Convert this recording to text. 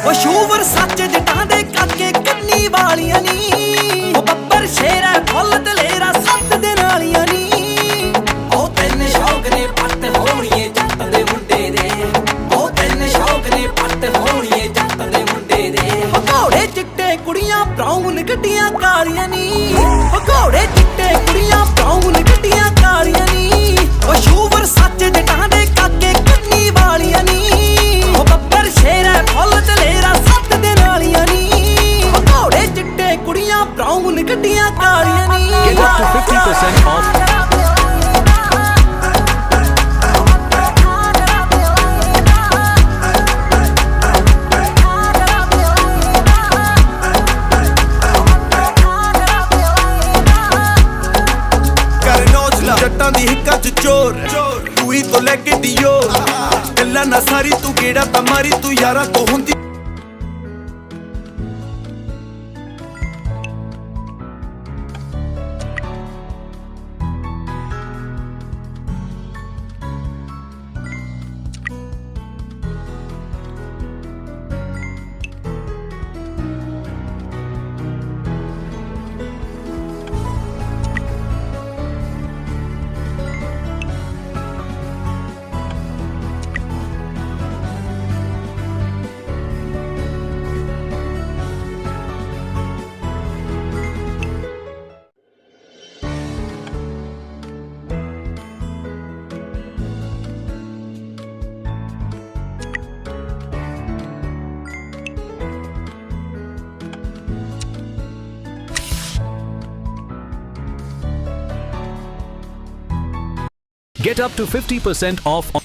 ਉਹ ਸ਼ੂਵਰ ਸੱਚ ਜਟਾਂ ਦੇ ਕਾਕੇ ਕੰਨੀ ਵਾਲੀਆਂ ਨੀ ਉਹ ਬੱਬਰ ਸ਼ੇਰਾ ਫੁੱਲ ਦਲੇਰਾ ਸੱਤ ਦੇ ਨਾਲੀਆਂ ਨੀ ਉਹ ਤਿੰਨ ਸ਼ੌਕ ਨੇ ਪੱਟ ਹੋਣੀਏ ਜੱਟ ਦੇ ਮੁੰਡੇ ਦੇ ਉਹ ਤਿੰਨ ਸ਼ੌਕ ਨੇ ਪੱਟ ਹੋਣੀਏ ਜੱਟ ਦੇ ਮੁੰਡੇ ਦੇ ਉਹ ਘੋੜੇ ਚਿੱਟੇ ਕੁੜੀਆਂ ਬਰਾਊਨ ਗੱਡੀਆਂ ਕਾਲੀਆਂ ਨੀ ਉਹ ਘੋੜੇ ਚਿੱਟੇ ਕੁੜੀਆਂ ਬਰਾਊਨ ਗੱਡੀਆਂ ਕਾਲੀਆਂ ਨੀ ਉਹ ਸ਼ੂਵਰ ਸੱਚ ਜਟਾਂ ਦੇ ਕਾਕੇ ਕੰਨੀ ਵਾਲੀਆਂ ਨੀ ਉਹ ਬੱਬਰ ਸ਼ੇਰਾ ਫੁੱਲ ਦਲੇਰਾ ਸੱਤ ਦੇ ਨਾਲੀਆਂ ਨੀ ਉਹ ਘੋੜੇ ਚਿੱਟੇ ਕੁੜੀਆਂ ਬਰਾਊਨ ਗੱਡੀਆਂ ਕਾਲੀਆਂ ਨੀ Get up to 50% off. ਜੱਟਾਂ ਦੀ ਹਿੱਕਾਂ ਚ ਚੋਰ ਤੂੰ ਤੋਂ ਲੈ ਕੇ ਡੀਓਰ ਗੱਲਾਂ ਨਾ ਸਾਰੀ ਤੂੰ ਕਿਹੜਾ ਤਾਂ ਮਾਰੀ ਤੂੰ ਯਾਰਾਂ ਕੋ ਹੁੰਦੀ Get up to 50% off on